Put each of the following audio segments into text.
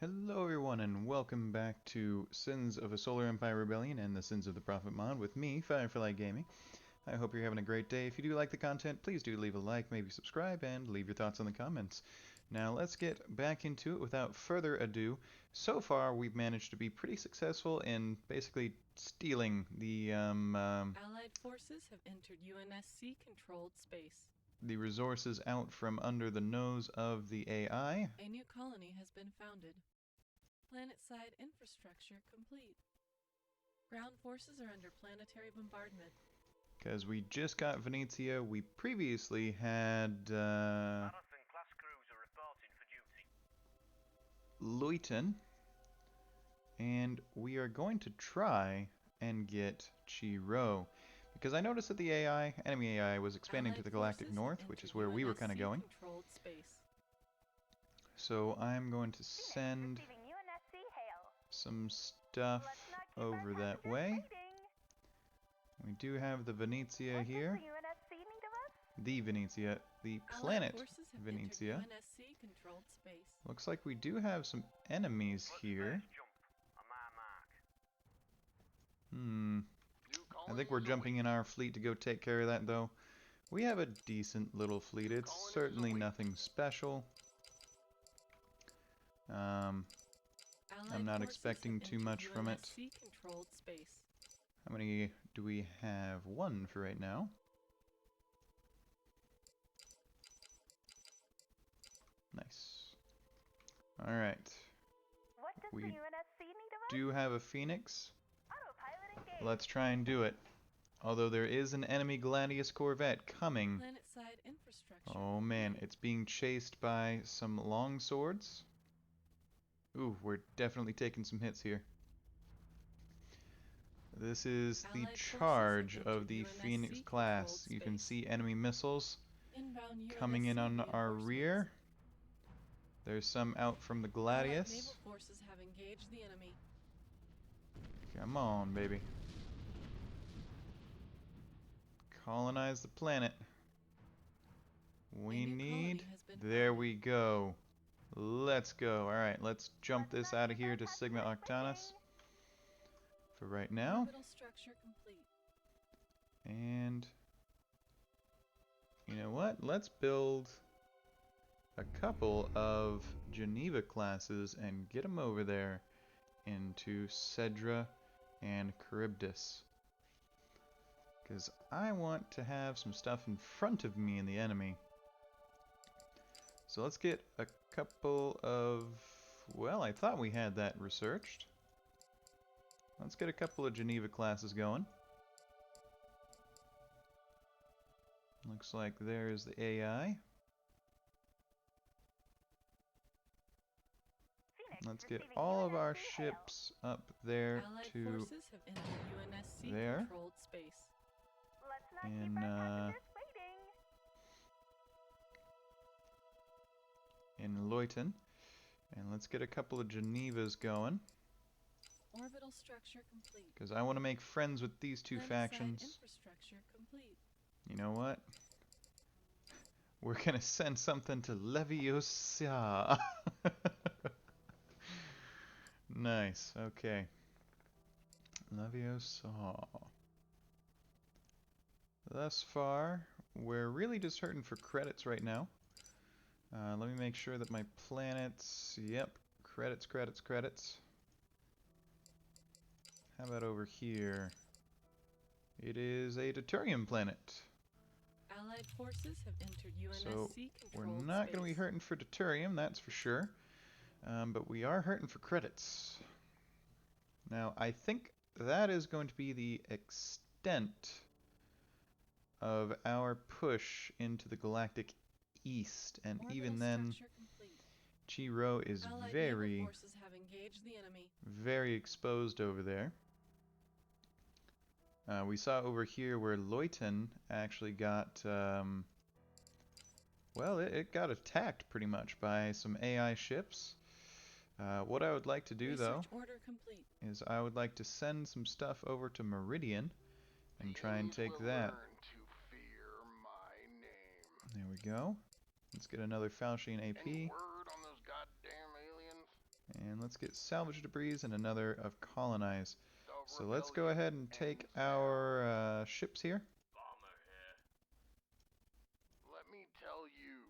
Hello everyone and welcome back to Sins of a Solar Empire Rebellion and the Sins of the Prophet mod with me, Firefly Gaming. I hope you're having a great day. If you do like the content, please do leave a like, maybe subscribe, and leave your thoughts in the comments. Now let's get back into it without further ado. So far we've managed to be pretty successful in basically stealing Allied forces have entered UNSC-controlled space. the resources out from under the nose of the AI. A new colony has been founded. Planet-side infrastructure complete. Ground forces are under planetary bombardment. Because we just got Venetia, we previously had Marathon-class cruiser reporting for duty. Leuten, and we are going to try and get Chi-Ro. Because I noticed that the enemy AI was expanding to the galactic north, which is where we were kind of going. Space. So I'm going to send some stuff over that way. We do have the Venetia here. The Venetia, the planet Venetia. Looks like we do have some enemies here. I think we're jumping in our fleet to go take care of that, though. We have a decent little fleet. It's certainly nothing special. I'm not expecting too much from it. How many do we have? One for right now. Nice. Alright. We do have a Phoenix. Let's try and do it. Although there is an enemy Gladius Corvette coming. Oh man, it's being chased by some long swords. Ooh, we're definitely taking some hits here. This is the charge of the Phoenix class. You can see enemy missiles coming in on our rear. There's some out from the Gladius. Come on, baby. Colonize the planet. We need... There we go. Let's go. Alright, let's jump this out of here to Sigma Octanus for right now. And you know what? Let's build a couple of Geneva classes and get them over there into Cedra and Charybdis. Because I want to have some stuff in front of me and the enemy. So let's get a couple of... Well, I thought we had that researched. Let's get a couple of Geneva classes going. Looks like there's the AI. Let's get all of our ships up there to there. In Leuten. And let's get a couple of Genevas going. Orbital structure complete. Because I want to make friends with these two factions. You know what? We're going to send something to Leviosa. Nice, okay. Leviosa. Thus far, we're really just hurting for credits right now. Let me make sure that my planets... Yep, credits, credits, credits. How about over here? It is a deuterium planet. Allied forces have entered UNSC so we're not going to be hurting for deuterium, that's for sure. But we are hurting for credits. Now, I think that is going to be the extent of our push into the galactic east. And even then, Chi-Ro is very exposed over there. We saw over here where Leuten actually got, well, it got attacked pretty much by some AI ships. What I would like to do, though, is I would like to send some stuff over to Meridian and try and take that. There we go. Let's get another Falchian AP. And And let's get salvage debris and another of colonize. So let's go ahead and take our ships here. Bomber here. Let me tell you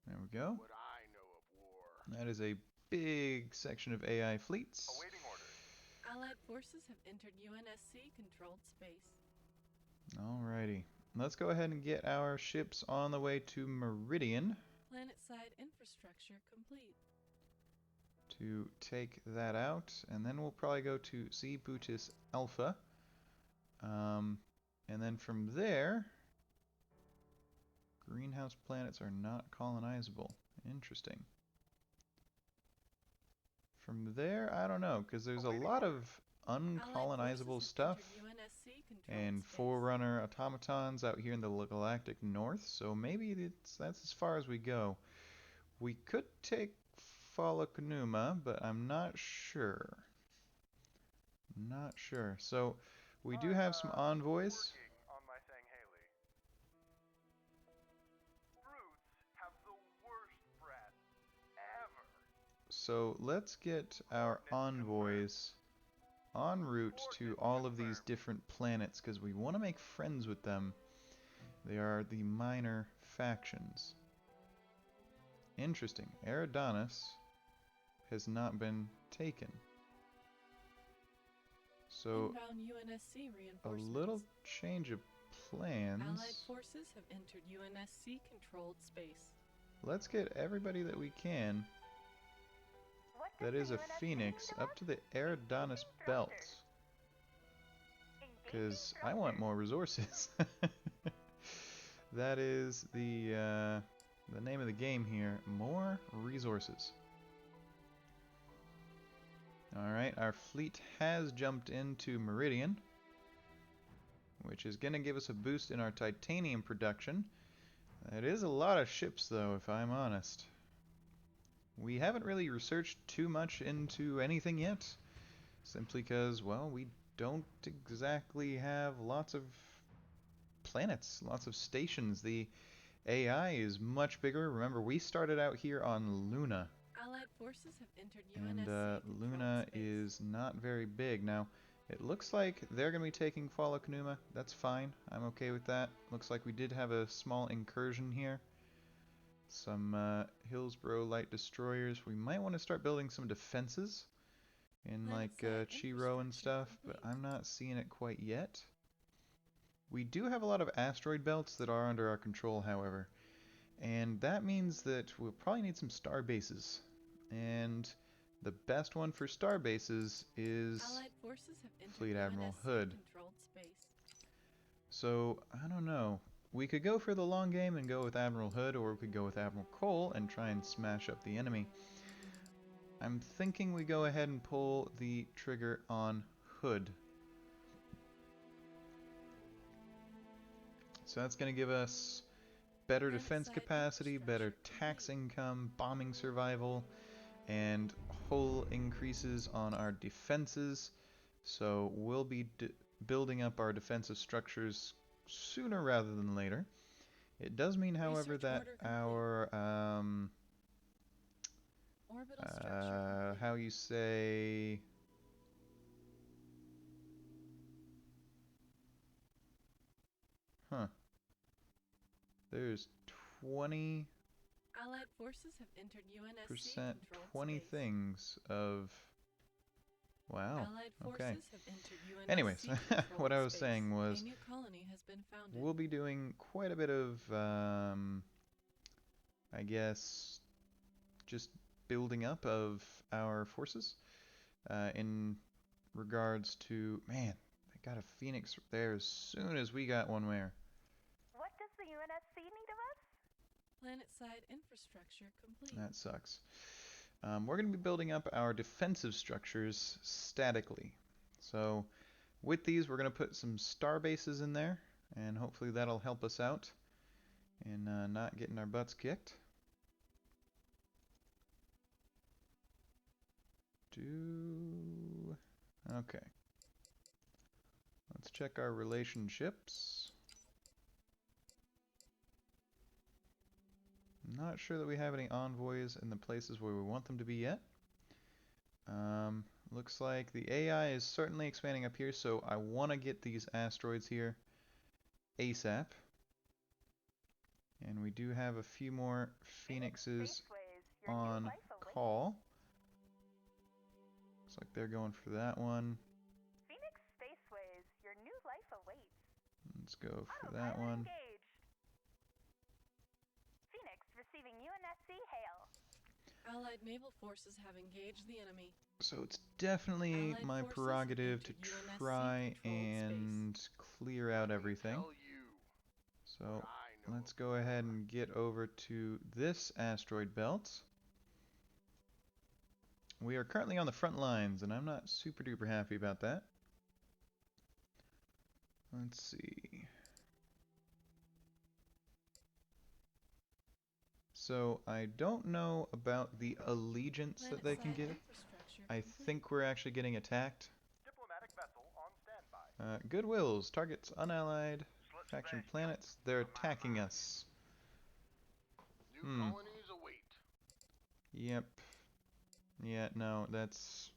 There we go. what I know of war. That is a big section of AI fleets. Awaiting orders. Allied forces have entered UNSC-controlled space. Alrighty. Let's go ahead and get our ships on the way to Meridian Planet-side infrastructure complete. to take that out, and then we'll probably go to Z Bootis Alpha. And then from there, greenhouse planets are not colonizable. Interesting. From there, I don't know, because there's a lot of uncolonizable stuff and Forerunner automatons out here in the galactic north, so maybe that's as far as we go. We could take Falaknuma, but I'm not sure. Not sure. So we do have some envoys. Working on my Sanghaley. Brutes have the worst breath ever. So let's get our envoys en route to all of these different planets because we want to make friends with them. They are the minor factions. Interesting. Eridanus has not been taken. So Inbound UNSC a reinforcements. little change of plans. Allied forces have entered UNSC-controlled space. Let's get everybody that we can that is a Phoenix up to the Eridanus belt. Because I want more resources. That is the name of the game here. More resources. Alright, our fleet has jumped into Meridian, which is going to give us a boost in our titanium production. That is a lot of ships, though, if I'm honest. We haven't really researched too much into anything yet, simply because, well, we don't exactly have lots of planets, lots of stations. The AI is much bigger. Remember, we started out here on Luna. Allied forces have entered And UNSC-controlled Luna space. is not very big. Now, it looks like they're going to be taking Falaknuma. That's fine. I'm okay with that. Looks like we did have a small incursion here. Some Hillsborough light destroyers. We might want to start building some defenses in like Chiro and stuff, but I'm not seeing it quite yet. We do have a lot of asteroid belts that are under our control, however. And that means that we'll probably need some star bases. And the best one for star bases is Allied forces have entered Fleet Admiral Hood. UNSC-controlled space. So, I don't know. We could go for the long game and go with Admiral Hood, or we could go with Admiral Cole and try and smash up the enemy. I'm thinking we go ahead and pull the trigger on Hood. So that's going to give us better defense capacity, better tax income, bombing survival, and whole increases on our defenses. So we'll be building up our defensive structures sooner rather than later. It does mean, however, that our Orbital structure how you say, there's 20% Allied forces have entered UNSC-controlled 20 space. things of, wow. Allied Okay. forces have entered Anyways, UNSC-controlled what I was space. saying was A new colony has been founded. we'll be doing quite a bit of, I guess, just building up of our forces in regards to, man, they got a Phoenix there as soon as we got one where. What does the UNSC need of us? Planet-side infrastructure complete. That sucks. We're going to be building up our defensive structures statically. So with these, we're going to put some star bases in there, and hopefully that'll help us out in not getting our butts kicked. Okay. Let's check our relationships. Not sure that we have any envoys in the places where we want them to be yet. looks like the AI is certainly expanding up here, so I want to get these asteroids here ASAP. And we do have a few more Phoenixes on call. Looks like they're going for that one. Phoenix Spaceways, your new life awaits. Let's go for that one. Engaged. Phoenix receiving UNSC hail. Allied naval forces have engaged the enemy. So it's definitely Allied my forces prerogative to entered UNSC try controlled and clear out everything. Tell you So what I know. let's go ahead and get over to this asteroid belt. We are currently on the front lines, and I'm not super duper happy about that. Let's see. So I don't know about the allegiance that they can Planet-side give. infrastructure I complete. think we're actually getting attacked. Diplomatic vessel on standby. Goodwills, targets unallied Slip faction space. planets. They're attacking us. New colonies await. Yep. Yeah, no, that's...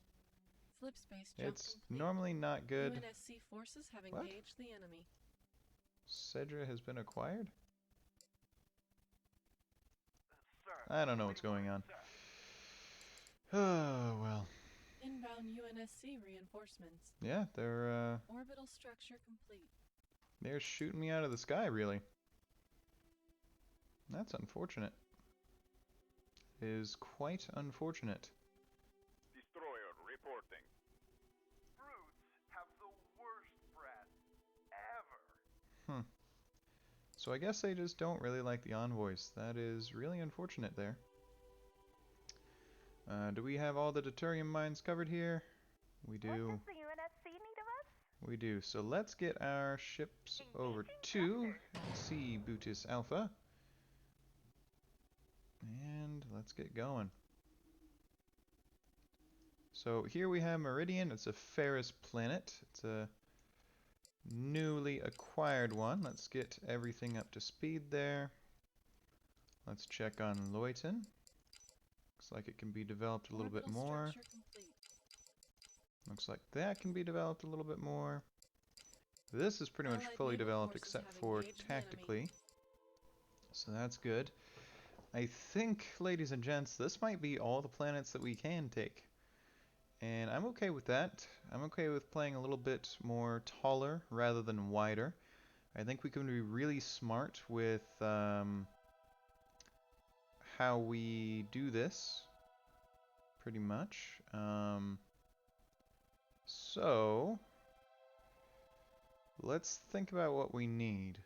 Slip space jump It's complete. normally not good. UNSC forces have What? engaged the enemy. Cedra has been acquired? Sir. I don't know what's going on. Oh, well. Inbound UNSC reinforcements. Yeah, they're Orbital structure complete. shooting me out of the sky, really. That's unfortunate. It is quite unfortunate. Destroyer reporting. Brutes have the worst breath ever. So I guess they just don't really like the envoys. That is really unfortunate there. Do we have all the deuterium mines covered here? We do. What does the UNSC need of us? We do. So let's get our ships over to C Butis Alpha. And let's get going. So here we have Meridian. It's a Ferris planet. It's a newly acquired one. Let's get everything up to speed there. Let's check on Loyton. Looks like it can be developed a little bit Orbital more. structure complete. Looks like that can be developed a little bit more. This is pretty much Allied fully naval developed forces except have for engaged the enemy. tactically. So that's good. I think, ladies and gents, this might be all the planets that we can take. And I'm okay with that. I'm okay with playing a little bit more taller rather than wider. I think we can be really smart with how we do this, pretty much. So, let's think about what we need.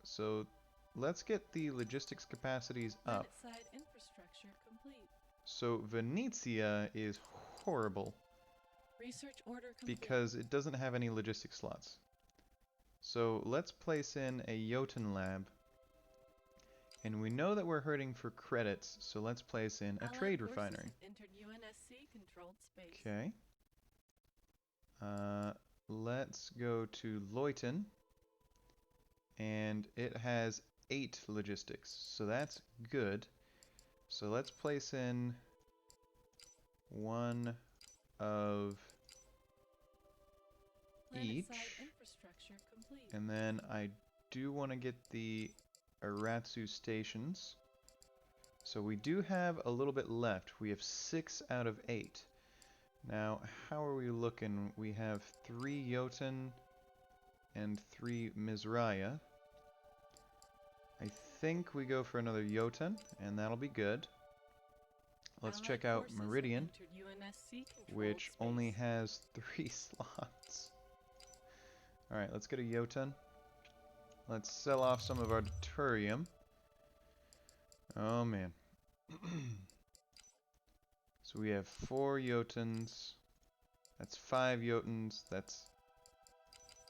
So, let's get the logistics capacities up. Planet-side infrastructure complete. So, Venezia is horrible Research order complete. because it doesn't have any logistics slots. So, let's place in a Jotun lab. And we know that we're hurting for credits, so let's place in a Allied trade forces refinery. have entered UNSC controlled space. Okay. Let's go to Loyton. And it has 8 logistics, so that's good. So let's place in one of each. Planet-side infrastructure complete. And then I do want to get the Aratsu stations. So we do have a little bit left. We have 6 out of 8. Now, how are we looking? We have 3 Jotun and 3 Mizraya. I think we go for another Jotun, and that'll be good. Let's Allied check out forces have Meridian, entered UNSC controlled which only space. has 3 slots. Alright, let's get a Jotun. Let's sell off some of our deuterium. Oh man. So we have 4 Jotuns. That's 5 Jotuns.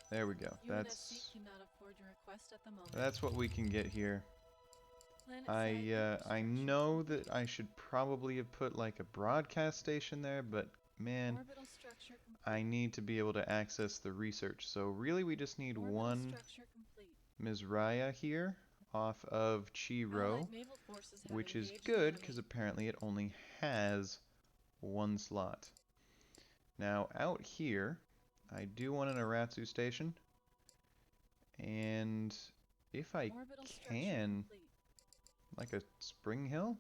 There we go. UNSC cannot afford your request at the moment. That's what we can get here. Planet-side I infrastructure know that complete. I should probably have put like a broadcast station there, but man, Orbital structure complete. I need to be able to access the research. So really we just need Orbital one structure complete. Mizraya here off of Chi-Ro, Allied naval forces have which is engaged the good enemy. because apparently it only has 1 slot. Now, out here, I do want an Aratsu station. And if I can, like a Spring Hill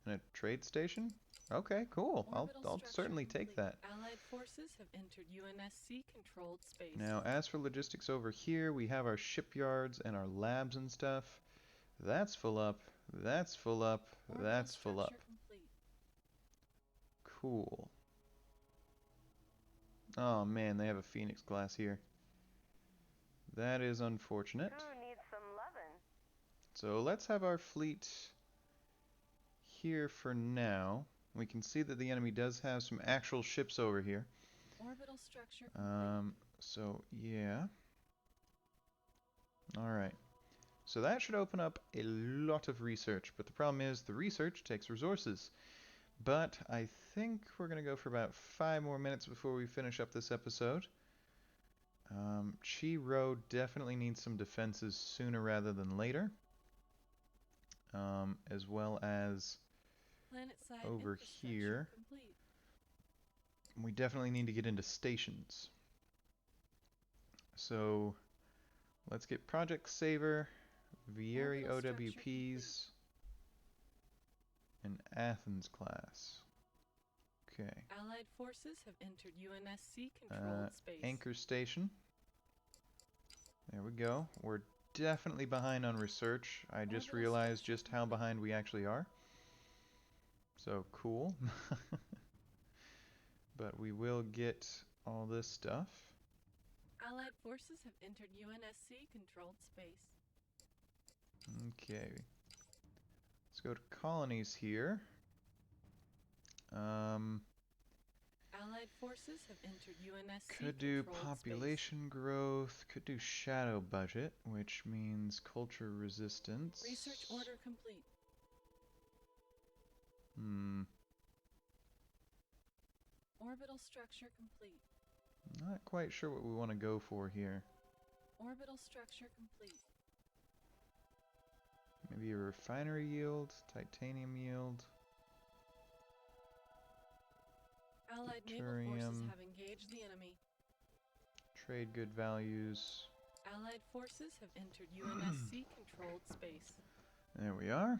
and a trade station? Okay, cool. I'll certainly take that. Allied forces have entered UNSC controlled space. Now, as for logistics over here, we have our shipyards and our labs and stuff. That's full up. That's full up. That's full up. Cool. Oh man, they have a Phoenix class here. That is unfortunate. Who needs some lovin'? So let's have our fleet here for now. We can see that the enemy does have some actual ships over here. Orbital structure complete. So yeah. Alright. So that should open up a lot of research, but the problem is the research takes resources. But I think we're going to go for about 5 more minutes before we finish up this episode. Chi Rho definitely needs some defenses sooner rather than later. As well as over here, we definitely need to get into stations. So let's get Project Saver, Vieri OWPs, and Athens class. Okay. Allied forces have entered UNSC controlled space. Anchor station. There we go. We're definitely behind on research. I just realized just how behind we actually are. So cool. But we will get all this stuff. Allied forces have entered UNSC controlled space. Okay. Let's go to colonies here. Allied forces have entered UNSC Could do population growth, could do shadow budget, which means culture resistance. Research order complete. Orbital structure complete. Not quite sure what we want to go for here. Orbital structure complete. Maybe a refinery yield, titanium yield. Allied naval forces have engaged the enemy. Trade good values. Allied forces have entered UNSC controlled space. There we are.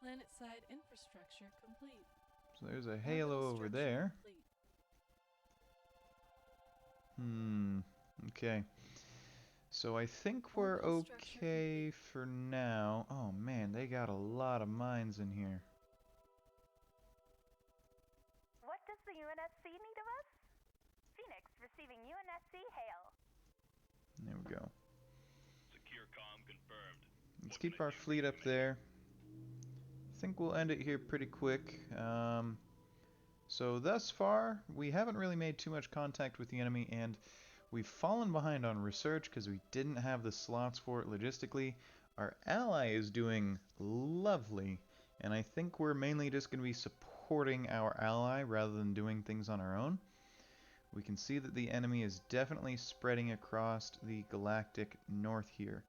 Planet-side infrastructure complete. So there's a halo over there. Okay. So I think we're okay for now. Oh man, they got a lot of mines in here. What does the UNSC need of us? Phoenix receiving UNSC hail. There we go. Secure comm confirmed. Let's keep our fleet up there. I think we'll end it here pretty quick. So thus far, we haven't really made too much contact with the enemy, and we've fallen behind on research because we didn't have the slots for it logistically. Our ally is doing lovely, and I think we're mainly just going to be supporting our ally rather than doing things on our own. We can see that the enemy is definitely spreading across the galactic north here.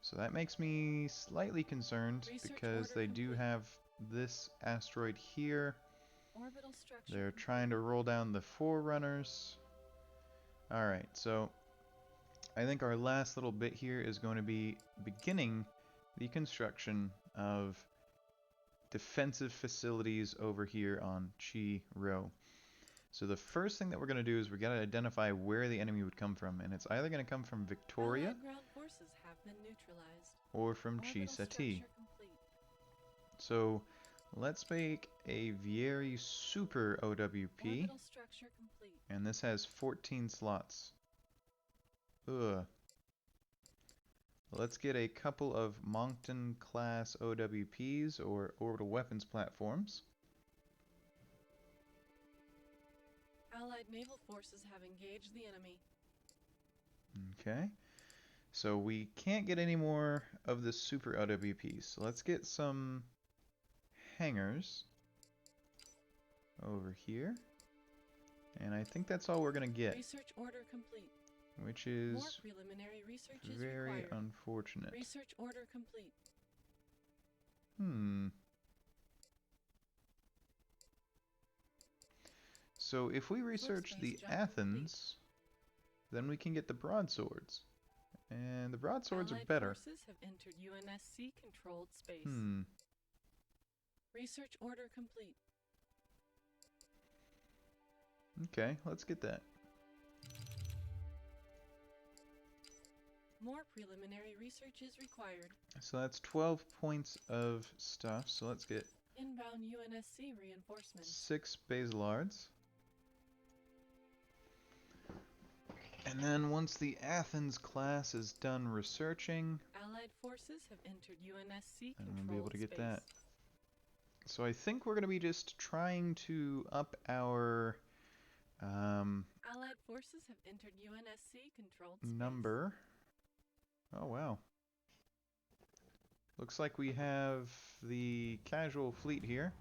So that makes me slightly concerned because they do have this asteroid here. They're trying to roll down the Forerunners. Alright, so I think our last little bit here is going to be beginning the construction of defensive facilities over here on Chi Rho. So the first thing that we're going to do is we're going to identify where the enemy would come from, and it's either going to come from Victoria or from Chi Sati. So let's make a Vieri Super OWP, and this has 14 slots. Ugh. Let's get a couple of Moncton class OWPs or orbital weapons platforms. Allied naval forces have engaged the enemy. Okay. So we can't get any more of the super OWPs. So let's get some hangars over here. And I think that's all we're going to get. Research order complete. Which is more preliminary research is very required. Unfortunate. Research order complete. So if we research the Athens, then we can get the broadswords. And the broadswords are better. Forces have entered UNSC controlled space. Research order complete. Okay, let's get that. More preliminary research is required. So that's 12 points of stuff. So let's get Inbound UNSC reinforcements. 6 Baselards. And then once the Athens class is done researching, Allied forces have entered UNSC and controlled we'll be able to get space. that. So I think we're going to be just trying to up our Allied forces have entered UNSC controlled space. number. Oh wow. Looks like we have the casual fleet here.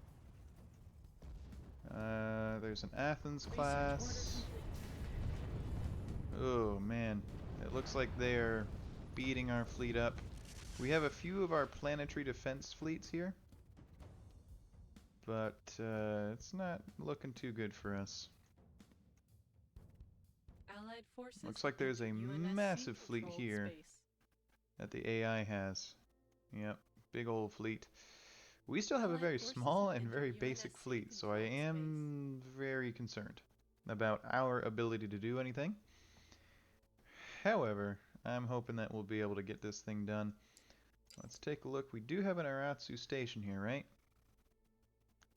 There's an Athens class. Oh man, it looks like they're beating our fleet up. We have a few of our planetary defense fleets here, but it's not looking too good for us. Allied forces Looks like there's a UNSC massive fleet controlled here space. that the AI has. Yep, big old fleet. We still have a Allied very forces small have and entered very basic UNSC fleet, so I controlled am very concerned about our ability to do anything. However, I'm hoping that we'll be able to get this thing done. Let's take a look. We do have an Aratsu station here, right?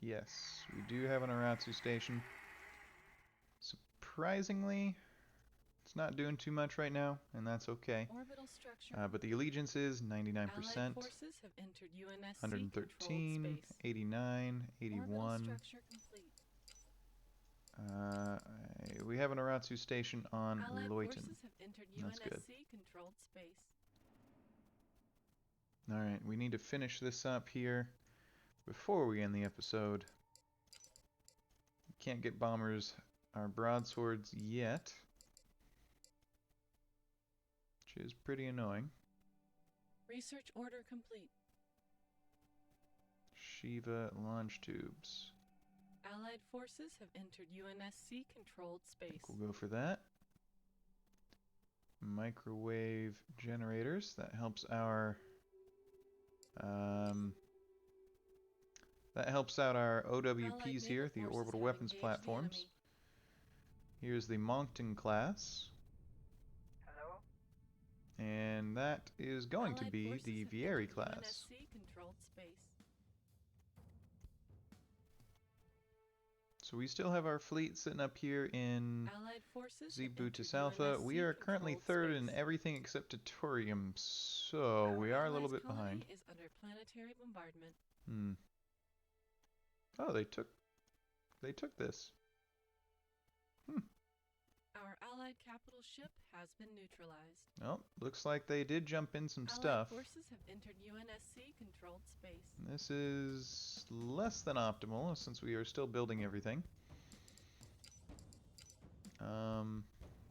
Yes, we do have an Aratsu station. Surprisingly, it's not doing too much right now, and that's okay. Orbital structure. But the allegiance is 99%, Allied forces have entered UNSC 113, controlled space. 89, Orbital 81. structure complete. We have an Aratsu station on Allied Loyton. forces have entered That's good. UNSC controlled space. Alright, we need to finish this up here before we end the episode. We can't get bombers our broadswords yet, which is pretty annoying. Research order complete. Shiva launch tubes. Allied forces have entered UNSC controlled space. We'll go for that. Microwave generators. That helps our OWPs Allied here, naval the forces orbital have weapons engaged the platforms. enemy. Here's the Moncton class, Hello? and that is going to Allied be forces the have Vieri entered class. UNSC controlled space. So we still have our fleet sitting up here in Allied forces have Zebutis entered Alpha. We UNSC are currently controlled third in space. everything except Tutorium, so we are a little Allies bit behind. colony is under planetary bombardment. Oh, they took this. Our Allied capital ship has been neutralized. Oh, looks like they did jump in some Allied stuff. forces have entered UNSC controlled space. This is less than optimal since we are still building everything.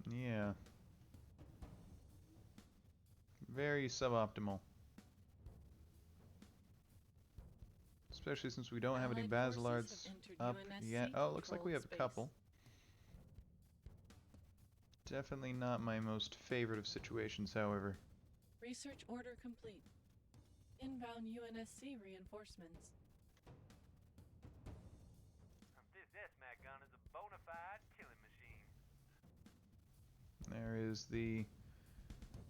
Yeah. Very suboptimal. Especially since we don't have any Allied forces Basilards have entered up UNSC yet. Oh, looks like we have controlled a couple. Definitely not my most favorite of situations, however. Research order complete. Inbound UNSC reinforcements. This SMAC gun is a bona fide killing machine. There is the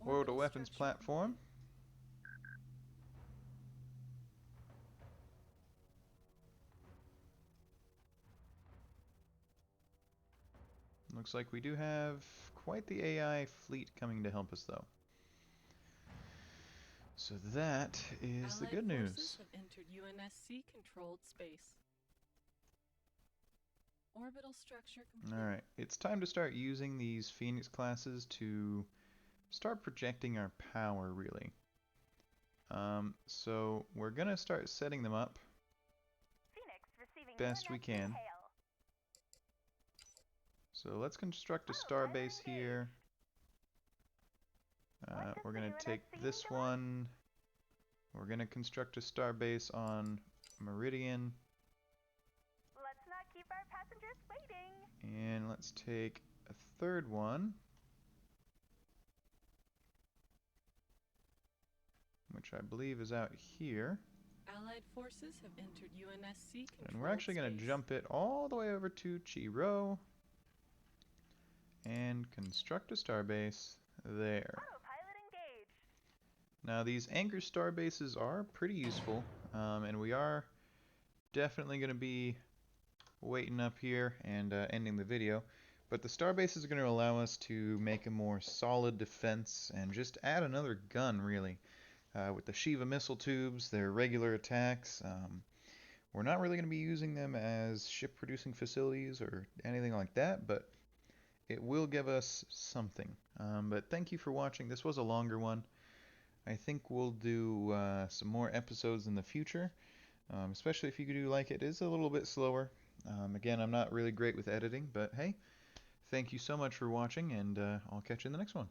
orbital weapons structure platform. Looks like we do have quite the AI fleet coming to help us, though. So that is the Allied good news. forces have entered UNSC controlled space. Orbital structure complete. Alright, it's time to start using these Phoenix classes to start projecting our power, really. So we're gonna start setting them up Phoenix receiving best we UNSC can. hail. So let's construct a Oh, star pilot base engaged. here. What does We're the gonna take UNSC this need of us? one. We're gonna construct a star base on Meridian, Let's not keep our passengers waiting. And let's take a third one, which I believe is out here. Allied forces have entered UNSC controlled And we're actually going to space. jump it all the way over to Chiro and construct a starbase there. Autopilot engaged. Now these anchor starbases are pretty useful, and we are definitely going to be waiting up here and ending the video. But the starbase is going to allow us to make a more solid defense and just add another gun, really. With the Shiva missile tubes, their regular attacks, we're not really going to be using them as ship-producing facilities or anything like that, but it will give us something. But thank you for watching. This was a longer one. I think we'll do some more episodes in the future, especially if you do like it. It is a little bit slower. Again, I'm not really great with editing, but hey, thank you so much for watching, and I'll catch you in the next one.